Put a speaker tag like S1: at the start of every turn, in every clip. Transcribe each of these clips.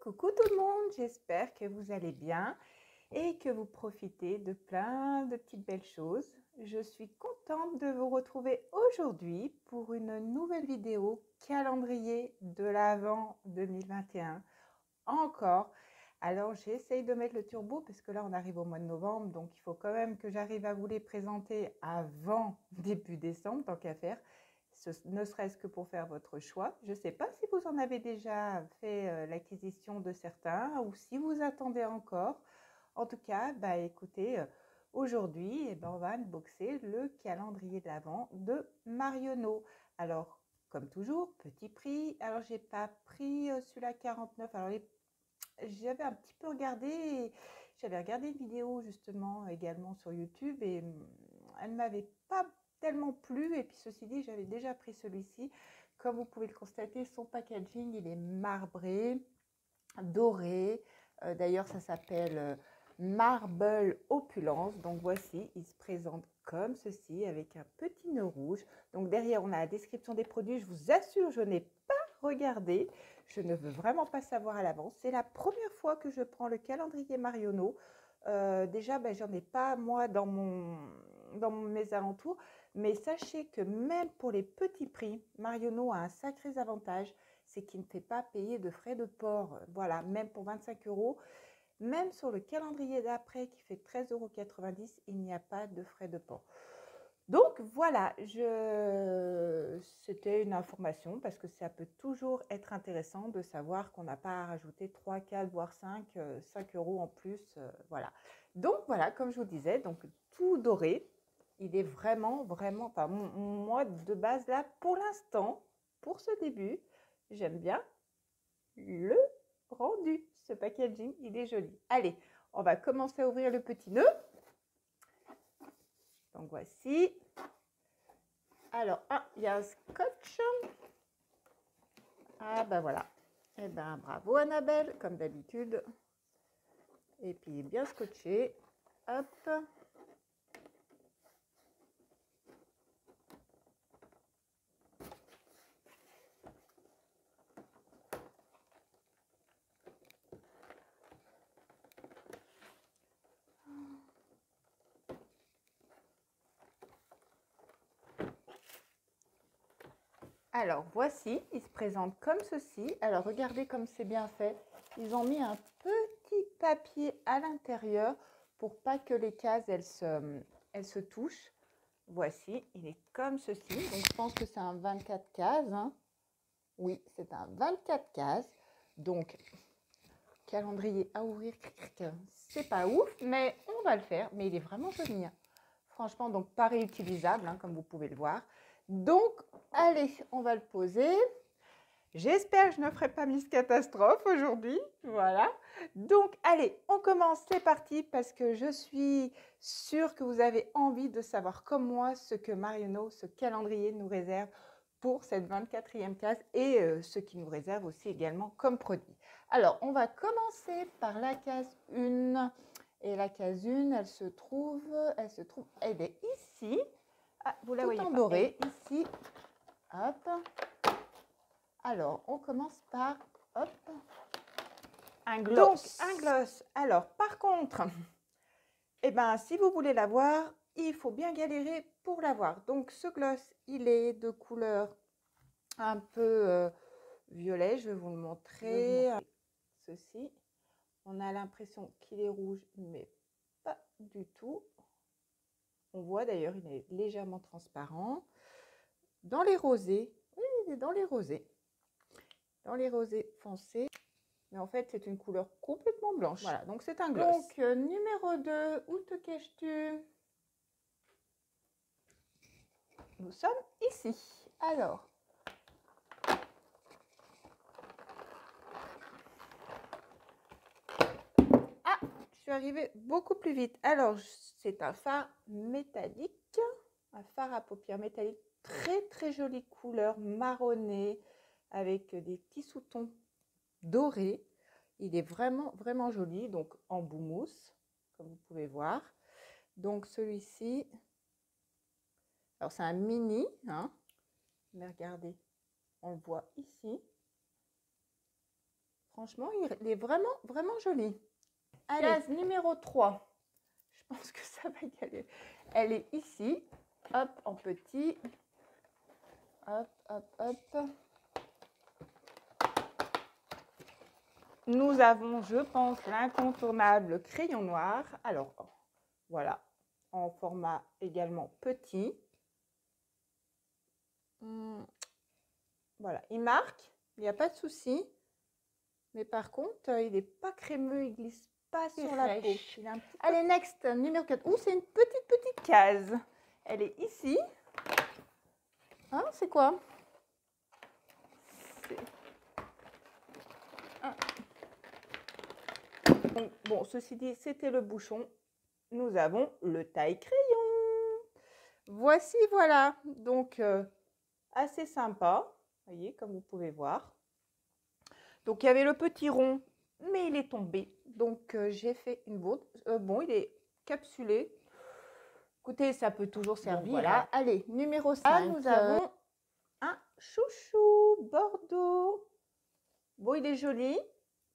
S1: Coucou tout le monde, j'espère que vous allez bien et que vous profitez de plein de petites belles choses. Je suis contente de vous retrouver aujourd'hui pour une nouvelle vidéo calendrier de l'Avent 2021. Encore. Alors j'essaye de mettre le turbo parce que là on arrive au mois de novembre, donc il faut quand même que j'arrive à vous les présenter avant début décembre, tant qu'à faire. Ne serait-ce que pour faire votre choix. Je ne sais pas si vous en avez déjà fait l'acquisition de certains ou si vous attendez encore. En tout cas, écoutez, aujourd'hui, on va unboxer le calendrier de l'Avent de Marionneau. Alors, comme toujours, petit prix. Alors, j'ai pas pris celui-là 49. Alors, j'avais un petit peu regardé, j'avais regardé une vidéo justement également sur YouTube et elle ne m'avait pas tellement plu. Et puis ceci dit, j'avais déjà pris celui-ci. Comme vous pouvez le constater, son packaging, il est marbré, doré. D'ailleurs, ça s'appelle Marble Opulence. Donc voici, il se présente comme ceci avec un petit nœud rouge. Donc derrière, on a la description des produits. Je vous assure, je n'ai pas regardé. Je ne veux vraiment pas savoir à l'avance. C'est la première fois que je prends le calendrier Marionneau. Déjà, j'en ai pas moi dans mes alentours. Mais sachez que même pour les petits prix, Marionneau a un sacré avantage, c'est qu'il ne fait pas payer de frais de port. Voilà, même pour 25 €, même sur le calendrier d'après qui fait 13,90 €, il n'y a pas de frais de port. Donc voilà, c'était une information parce que ça peut toujours être intéressant de savoir qu'on n'a pas à rajouter 3, 4, voire 5 € en plus. Voilà. Donc voilà, comme je vous disais, donc tout doré. Il est vraiment, enfin, moi de base là, pour l'instant, pour ce début, j'aime bien le rendu. Ce packaging, il est joli. Allez, on va commencer à ouvrir le petit nœud. Donc voici. Alors, il y a un scotch. Ah voilà. Eh ben bravo Annabelle, comme d'habitude. Et puis bien scotché. Hop. Alors voici, il se présente comme ceci. Alors regardez comme c'est bien fait. Ils ont mis un petit papier à l'intérieur pour pas que les cases elles se touchent. Voici, il est comme ceci. Donc je pense que c'est un 24 cases. Hein. Oui, c'est un 24 cases. Donc calendrier à ouvrir, c'est pas ouf, mais on va le faire. Mais il est vraiment joli. Hein. Franchement, donc pas réutilisable, hein, comme vous pouvez le voir. Donc, allez, on va le poser. J'espère que je ne ferai pas Miss Catastrophe aujourd'hui. Voilà. Donc, allez, on commence. C'est parti parce que je suis sûre que vous avez envie de savoir comme moi ce que Marionneau, ce calendrier nous réserve pour cette 24e case et ce qui nous réserve aussi également comme produit. Alors, on va commencer par la case 1. Et la case 1, elle est ici. Ah, vous la voyez pas. Doré, ici. Hop. Alors, on commence par, hop, un gloss. Donc, un gloss. Alors, par contre, si vous voulez l'avoir, il faut bien galérer pour l'avoir. Donc, ce gloss, il est de couleur un peu violet. Je vais vous le montrer. Ceci. On a l'impression qu'il est rouge, mais pas du tout. On voit d'ailleurs, il est légèrement transparent. Dans les rosés, oui, il est dans les rosés. Dans les rosés foncés. Mais en fait, c'est une couleur complètement blanche. Voilà, donc c'est un gloss. Donc, numéro 2, où te caches-tu? Nous sommes ici. Alors, je suis arrivée beaucoup plus vite. Alors, c'est un fard métallique, un fard à paupières métallique, très très jolie couleur marronnée avec des petits sous-tons dorés. Il est vraiment vraiment joli, donc en bout mousse, comme vous pouvez voir. Donc celui-ci, alors c'est un mini, hein, mais regardez, on le voit ici. Franchement, il est vraiment, vraiment joli. Allez. Case numéro 3. Je pense que ça va y aller. Elle est ici. Hop, en petit. Hop, hop, hop. Nous avons, je pense, l'incontournable crayon noir. Alors, voilà, en format également petit. Voilà, il marque, il n'y a pas de souci. Mais par contre, il n'est pas crémeux, il ne glisse pas sur la peau. Allez, next, numéro 4. Ouh, c'est une petite case. Elle est ici. Hein, c'est quoi? Donc, bon, ceci dit, c'était le bouchon. Nous avons le taille-crayon. Voici, voilà. Donc, assez sympa. Vous voyez, comme vous pouvez voir. Donc, il y avait le petit rond, mais il est tombé. Donc, j'ai fait une bourde. Bon, il est capsulé. Écoutez, ça peut toujours servir. Bon, voilà. Allez, numéro 5. Nous avons un chouchou bordeaux. Bon, il est joli.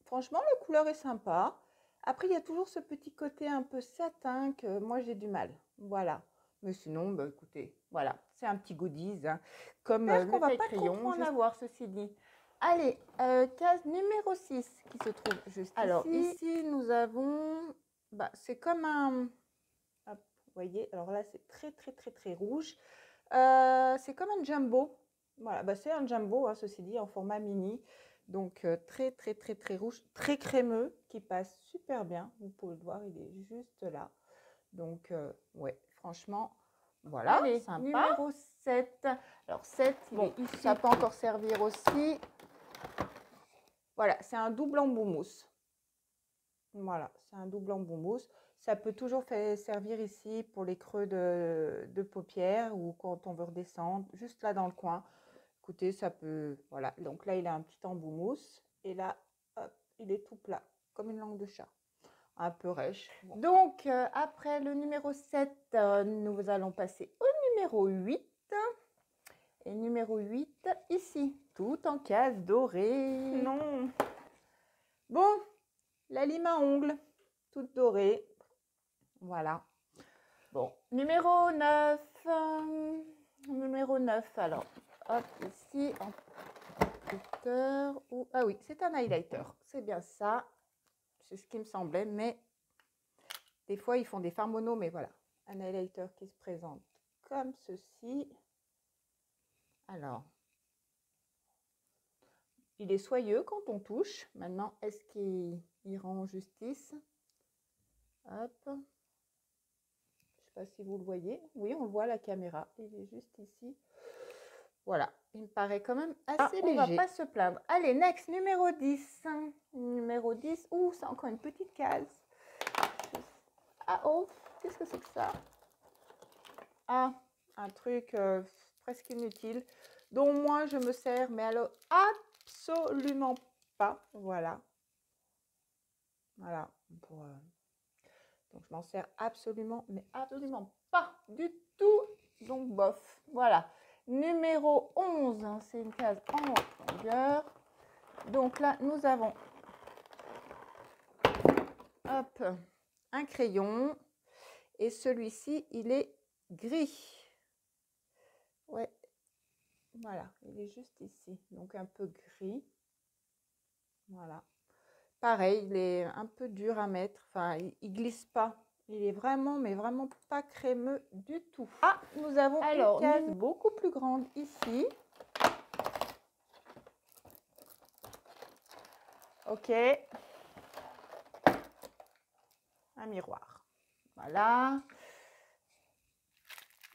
S1: Franchement, la couleur est sympa. Après, il y a toujours ce petit côté un peu satin que moi, j'ai du mal. Voilà. Mais sinon, bah, écoutez, voilà. C'est un petit goodies. Hein. Comme qu'on va pas trop en avoir, ceci dit. Allez, case numéro 6 qui se trouve juste alors, ici, nous avons... Bah, c'est comme un... Hop, vous voyez, alors là, c'est très rouge. C'est comme un jumbo. Voilà, bah, c'est un jumbo, hein, ceci dit, en format mini. Donc, très rouge, très crémeux, qui passe super bien. Vous pouvez le voir, il est juste là. Donc, ouais, franchement, voilà, allez, sympa. Numéro 7. Alors, 7, bon, ici, ça peut encore servir aussi. Voilà, c'est un double embout mousse. Voilà, c'est un double embout mousse. Ça peut toujours servir ici pour les creux de paupières ou quand on veut redescendre, juste là dans le coin. Écoutez, ça peut... Voilà, donc là, il a un petit embout mousse. Et là, hop, il est tout plat, comme une langue de chat. Un peu rêche. Bon. Donc, après le numéro 7, nous allons passer au numéro 8. Et numéro 8, ici, tout en case dorée. Non. Bon, la lime à ongles, toute dorée. Voilà. Bon, numéro 9. Numéro 9, alors, hop, ici, en ou... Ah oui, c'est un highlighter. C'est bien ça. C'est ce qui me semblait, mais des fois, ils font des fards mono, mais voilà. Un highlighter qui se présente comme ceci. Alors, il est soyeux quand on touche. Maintenant, est-ce qu'il rend justice? Hop. Je ne sais pas si vous le voyez. Oui, on le voit à la caméra. Il est juste ici. Voilà, il me paraît quand même assez léger. On ne va pas se plaindre. Allez, next, numéro 10. Numéro 10. Ouh, c'est encore une petite case. Ah oh, qu'est-ce que c'est que ça? Ah, un truc presque inutile dont moi je me sers, mais alors absolument pas. Voilà. Voilà. Pour, donc je m'en sers absolument, mais absolument pas du tout. Donc bof. Voilà. Numéro 11, hein, c'est une case en longueur. Donc là, nous avons hop, un crayon. Et celui-ci, il est gris. Ouais, voilà, il est juste ici. Donc un peu gris. Voilà. Pareil, il est un peu dur à mettre. Enfin, il glisse pas. Il est vraiment, mais vraiment pas crémeux du tout. Ah, nous avons une case beaucoup plus grande ici. Ok. Un miroir. Voilà.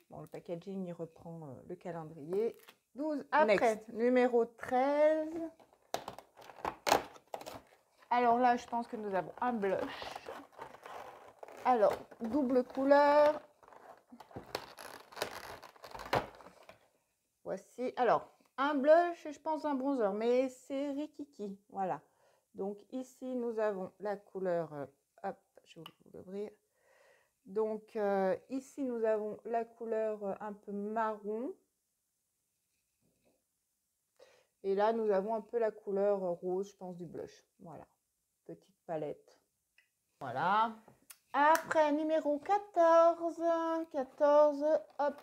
S1: Bon, le packaging, il reprend le calendrier. 12. Après, next. Numéro 13. Alors là, je pense que nous avons un blush. Alors, double couleur. Voici. Alors, un blush et je pense un bronzer, mais c'est Rikiki. Voilà. Donc ici, nous avons la couleur... hop, je vais vous l'ouvrir. Donc ici, nous avons la couleur un peu marron. Et là, nous avons un peu la couleur rose, je pense, du blush. Voilà, petite palette. Voilà. Après, numéro 14. 14, hop,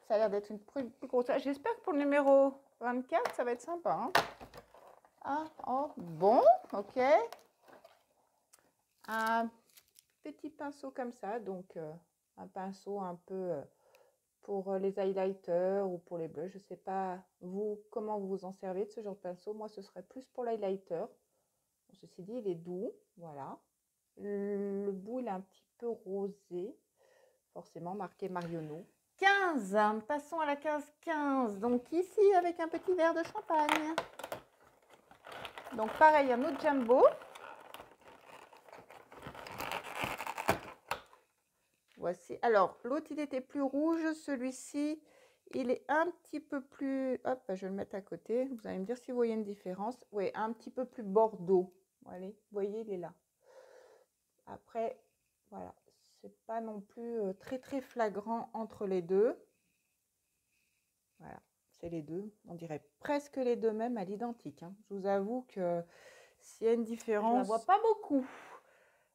S1: ça a l'air d'être une plus grosse. J'espère que pour le numéro 24, ça va être sympa. Hein. Ah, oh, bon, ok. Un petit pinceau comme ça, donc un pinceau un peu pour les highlighters ou pour les bleus. Je ne sais pas, vous, comment vous vous en servez de ce genre de pinceau. Moi, ce serait plus pour l'highlighter. Ceci dit, il est doux, voilà. Le bout, il est un petit peu rosé, forcément marqué Marionneau. 15, passons à la 15. Donc ici, avec un petit verre de champagne. Donc pareil, un autre jumbo. Voici. Alors, l'autre, il était plus rouge. Celui-ci, il est un petit peu plus... Hop, je vais le mettre à côté. Vous allez me dire si vous voyez une différence. Oui, un petit peu plus bordeaux. Allez, vous voyez, il est là. Après, voilà. C'est pas non plus très, très flagrant entre les deux. Voilà, c'est les deux. On dirait presque les deux mêmes à l'identique. Hein. Je vous avoue que s'il y a une différence... Je ne la vois pas beaucoup.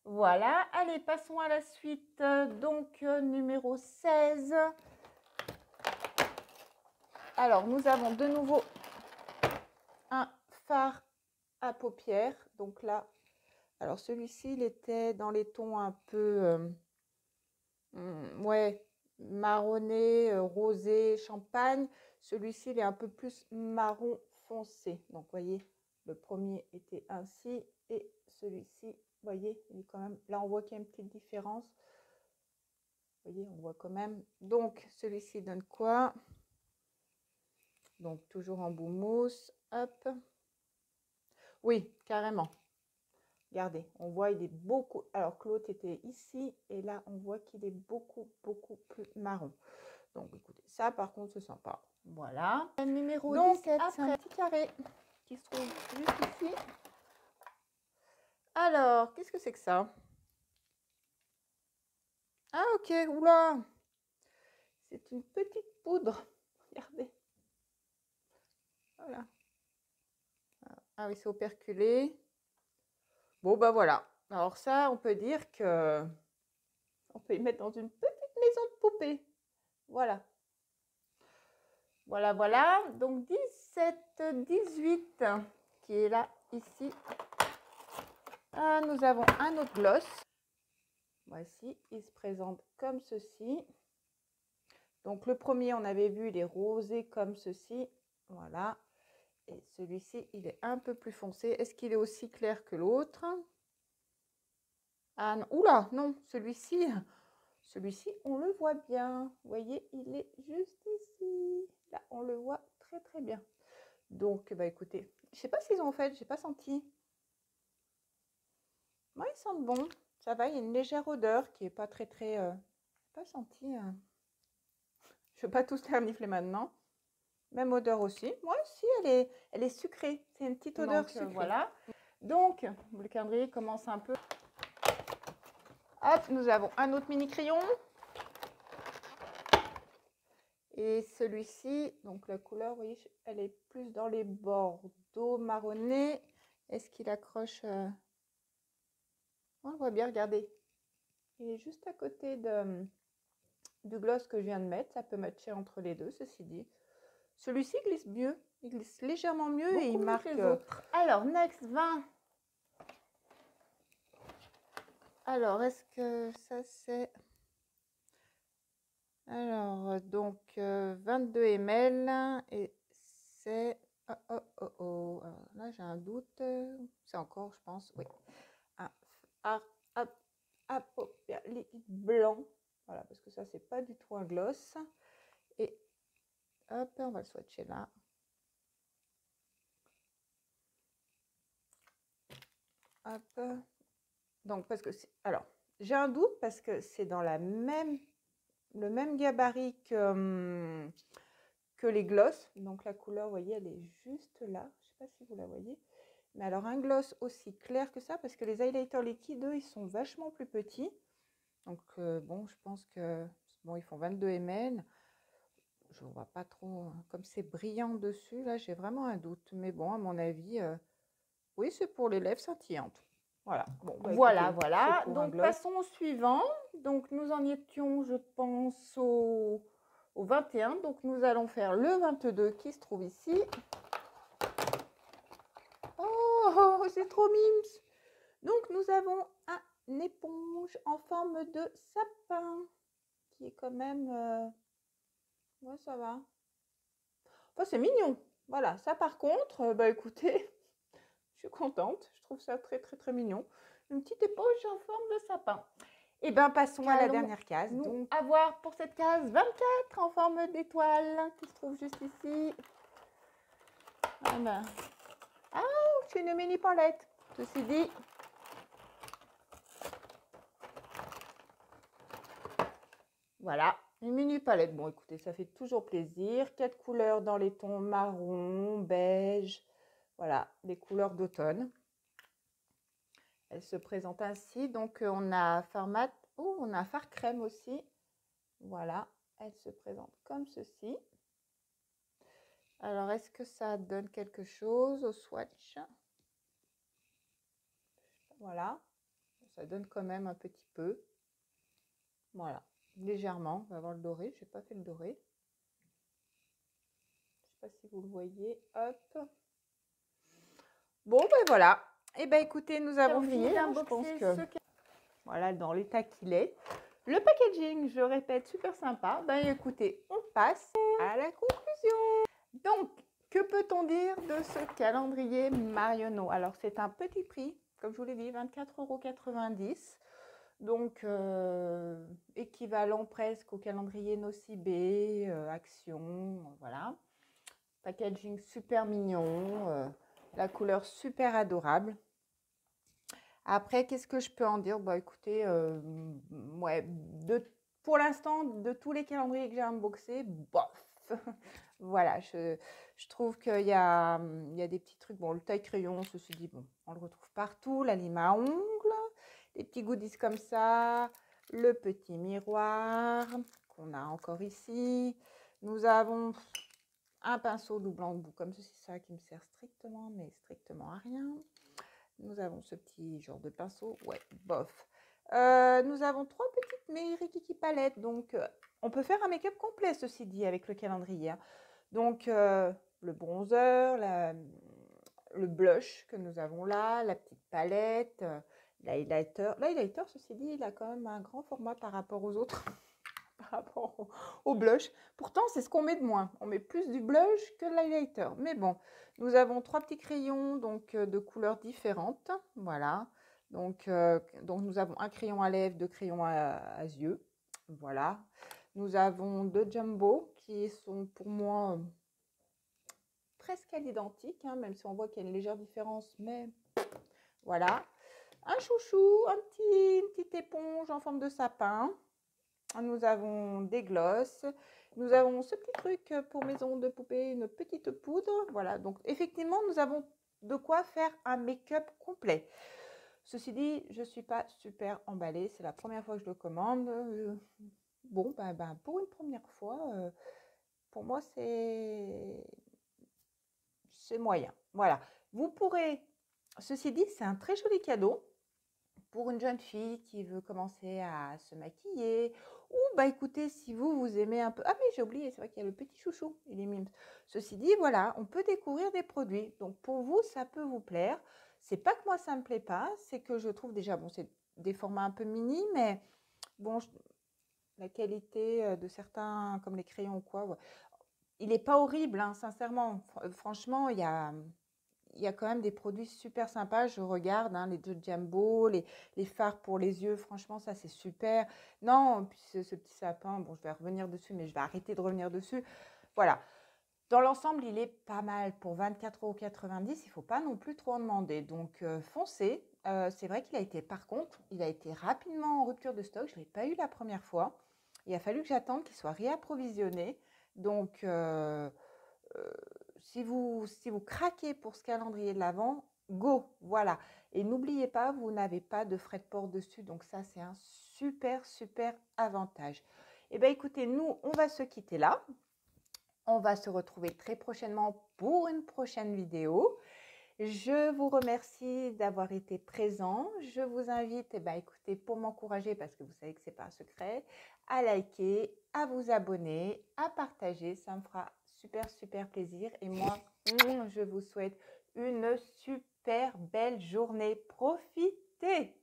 S1: Voilà, allez, passons à la suite. Donc, numéro 16. Alors, nous avons de nouveau un fard à paupières. Donc là, alors celui-ci, il était dans les tons un peu, ouais, marronné, rosé, champagne. Celui-ci, il est un peu plus marron foncé. Donc, vous voyez, le premier était ainsi et celui-ci, vous voyez, il est quand même... Là, on voit qu'il y a une petite différence. Vous voyez, on voit quand même. Donc, celui-ci donne quoi? Donc, toujours en bout mousse. Hop. Oui, carrément. Regardez, on voit il est beaucoup... Alors que l'autre était ici. Et là, on voit qu'il est beaucoup, beaucoup plus marron. Donc, écoutez, ça, par contre, c'est sympa. Voilà. Le numéro 17, c'est un petit carré qui se trouve juste ici. Alors, qu'est-ce que c'est que ça? Ah, ok. Oula. C'est une petite poudre. Regardez. Voilà. Ah oui, c'est operculé. Bon, bah voilà. Alors ça, on peut dire que on peut y mettre dans une petite maison de poupée. Voilà. Voilà, voilà. Donc 17, 18 qui est là, ici. Ah, nous avons un autre gloss. Voici, il se présente comme ceci. Donc le premier, on avait vu, il est rosé comme ceci. Voilà. Et celui-ci, il est un peu plus foncé. Est-ce qu'il est aussi clair que l'autre? Ah non, oula, non, celui-ci, on le voit bien. Vous voyez, il est juste ici. Là, on le voit très, très bien. Donc, bah écoutez, je ne sais pas s'ils ont fait, je n'ai pas senti. Moi, ils sentent bon. Ça va, il y a une légère odeur qui n'est pas très, très... pas senti. Je ne vais pas tous les renifler maintenant. Même odeur aussi. Moi aussi, elle est sucrée. C'est une petite odeur sucrée. Voilà. Donc, le calendrier commence un peu... Hop, nous avons un autre mini crayon. Et celui-ci, donc la couleur, vous voyez, elle est plus dans les bordeaux marronnés. Est-ce qu'il accroche On le voit bien, regardez. Il est juste à côté du gloss que je viens de mettre. Ça peut matcher entre les deux, ceci dit. Celui-ci glisse mieux. Il glisse légèrement mieux. Beaucoup et il marque les autres. Alors, next 20. Alors, est-ce que ça c'est... Alors, donc 22 ml et c'est... Oh. Alors, là, j'ai un doute. C'est encore, je pense, oui. Un paupières liquide blanc. Voilà, parce que ça, c'est pas du tout un gloss. Et hop, on va le swatcher là. Hop. Donc, parce que c'est... Alors, j'ai un doute parce que c'est dans le même gabarit que les gloss. Donc, la couleur, vous voyez, elle est juste là. Je ne sais pas si vous la voyez. Mais alors, un gloss aussi clair que ça, parce que les highlighters liquides, eux, ils sont vachement plus petits. Donc, bon, je pense que... Bon, ils font 22 ml. je vois pas trop, comme c'est brillant dessus, là, j'ai vraiment un doute. Mais bon, à mon avis, oui, c'est pour les lèvres scintillantes. Voilà. Bon, bah,
S2: Voilà,
S1: écoutez, c'est
S2: voilà.
S1: pour un
S2: Donc,
S1: gloss.
S2: passons au suivant. Donc, nous en étions, je pense, au 21. Donc, nous allons faire le 22 qui se trouve ici.
S1: Oh, c'est trop mimes! Donc, nous avons un éponge en forme de sapin, qui est quand même... ouais, ça va. Enfin, c'est mignon. Voilà, ça par contre, bah écoutez, je suis contente. Je trouve ça très, très, très mignon. Une petite éponge en forme de sapin. Et bien, passons à la dernière case.
S2: Nous
S1: Donc,
S2: avoir pour cette case 24 en forme d'étoile qui se trouve juste ici.
S1: voilà. Ah, c'est une mini palette. Ceci dit, voilà, une mini palette. Bon, écoutez, ça fait toujours plaisir. 4 couleurs dans les tons marron, beige. Voilà, des couleurs d'automne. Elle se présente ainsi. Donc, on a fard mat. Oh, on a fard crème aussi. Voilà, elle se présente comme ceci. Alors, est-ce que ça donne quelque chose au swatch? Voilà, ça donne quand même un petit peu. Voilà, légèrement. On va voir le doré. Je n'ai pas fait le doré. Je ne sais pas si vous le voyez. Hop. Bon, ben voilà. Et ben écoutez, nous avons fini. Je pense que voilà, dans l'état qu'il est. Le packaging, je répète, super sympa. Ben écoutez, on passe à la conclusion. Donc, que peut-on dire de ce calendrier Marionneau? Alors, c'est un petit prix, comme je vous l'ai dit, 24,90 €. Donc, équivalent presque au calendrier Nocibé, Action, voilà. Packaging super mignon, la couleur super adorable. Après, qu'est-ce que je peux en dire? Bah écoutez, ouais, pour l'instant, de tous les calendriers que j'ai unboxés, bof. Voilà, je trouve qu'il y a des petits trucs. Bon, le taille-crayon, ceci dit, bon, on le retrouve partout. La lime à ongles, des petits goodies comme ça, le petit miroir qu'on a encore ici. Nous avons un pinceau double embout comme ceci, ça qui me sert strictement, mais strictement à rien. Nous avons ce petit genre de pinceau, ouais, bof. Nous avons 3 petites Mary-Kiki palettes, donc on peut faire un make-up complet, ceci dit, avec le calendrier, hein. Donc, le bronzer, le blush que nous avons là, la petite palette, l'highlighter. L'highlighter, ceci dit, il a quand même un grand format par rapport aux autres, par rapport au blush. Pourtant, c'est ce qu'on met de moins. On met plus du blush que l'highlighter. Mais bon, nous avons 3 petits crayons donc, de couleurs différentes. Voilà. Donc, nous avons un crayon à lèvres, 2 crayons à yeux. Voilà. Nous avons 2 jumbo qui sont pour moi presque à l'identique, hein, même si on voit qu'il y a une légère différence. Mais voilà. Un chouchou, une petite éponge en forme de sapin. Nous avons des glosses. Nous avons ce petit truc pour maison de poupée, une petite poudre. Voilà, donc effectivement, nous avons de quoi faire un make-up complet. Ceci dit, je ne suis pas super emballée. C'est la première fois que je le commande. Bon, pour une première fois, pour moi, c'est moyen. Voilà. Vous pourrez, ceci dit, c'est un très joli cadeau pour une jeune fille qui veut commencer à se maquiller, ou bah écoutez, si vous aimez un peu... Ah mais j'ai oublié, c'est vrai qu'il y a le petit chouchou, il est mime. Ceci dit, voilà, on peut découvrir des produits. Donc pour vous, ça peut vous plaire. C'est pas que moi, ça me plaît pas, c'est que je trouve déjà, bon, c'est des formats un peu mini, mais bon, la qualité de certains, comme les crayons ou quoi, il n'est pas horrible, hein, sincèrement. Franchement, il y a quand même des produits super sympas. Je regarde hein, les deux Jumbo, les fards pour les yeux. Franchement, ça, c'est super. Non, puis ce petit sapin, bon, je vais revenir dessus, mais je vais arrêter de revenir dessus. Voilà. Dans l'ensemble, il est pas mal. Pour 24,90 €, il ne faut pas non plus trop en demander. Donc, foncez. C'est vrai qu'il a été, par contre, il a été rapidement en rupture de stock. Je ne l'ai pas eu la première fois. Il a fallu que j'attende qu'il soit réapprovisionné. Donc, si vous craquez pour ce calendrier de l'Avent, go, voilà. Et n'oubliez pas, vous n'avez pas de frais de port dessus, donc ça, c'est un super, super avantage. Eh bien, écoutez, nous, on va se quitter là. On va se retrouver très prochainement pour une prochaine vidéo. Je vous remercie d'avoir été présent. Je vous invite, écoutez, pour m'encourager, parce que vous savez que ce n'est pas un secret, à liker, à vous abonner, à partager. Ça me fera super plaisir. Et moi, je vous souhaite une super belle journée. Profitez!